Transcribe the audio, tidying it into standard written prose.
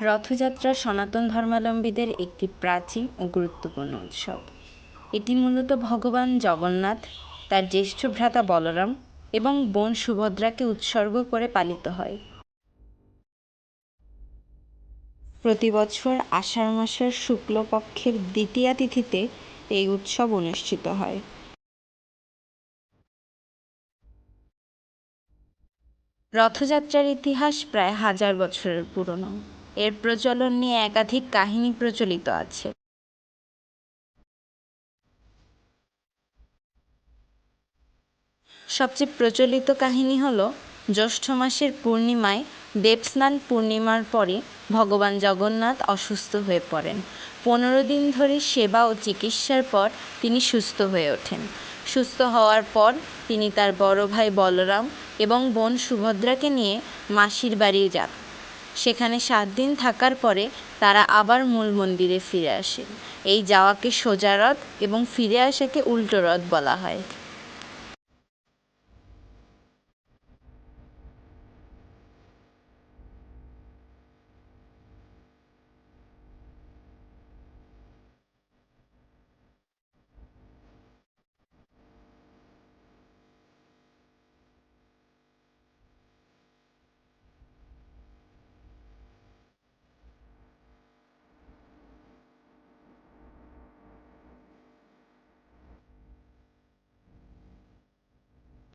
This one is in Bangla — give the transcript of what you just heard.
রথযাত্রা সনাতন ধর্মাবলম্বীদের একটি প্রাচীন ও গুরুত্বপূর্ণ উৎসব। এটি মূলত ভগবান জগন্নাথ, তার জ্যেষ্ঠ ভ্রাতা বলরাম এবং বোন সুভদ্রাকে উৎসর্গ করে পালিত হয়। প্রতি বছর আষাঢ় মাসের শুক্লপক্ষের দ্বিতীয়া তিথিতে এই উৎসব অনুষ্ঠিত হয়। রথযাত্রার ইতিহাস প্রায় 1000 বছরের পুরনো। এর প্রচলন নিয়ে একাধিক কাহিনী প্রচলিত আছে। সবচেয়ে প্রচলিত কাহিনী হলো জ্যৈষ্ঠ মাসের পূর্ণিমায় দেবস্নান পূর্ণিমার পরে ভগবান জগন্নাথ অসুস্থ হয়ে পড়েন। 15 দিন ধরে সেবা ও চিকিৎসার পর তিনি সুস্থ হয়ে ওঠেন। সুস্থ হওয়ার পর তিনি তার বড় ভাই বলরাম এবং বোন সুভদ্রাকে নিয়ে মাসির বাড়ি যান। সেখানে 7 দিন থাকার পরে তারা আবার মূল মন্দিরে ফিরে আসে। এই যাওয়াকে সোজা রথ এবং ফিরে আসাকে উল্টো রথ বলা হয়।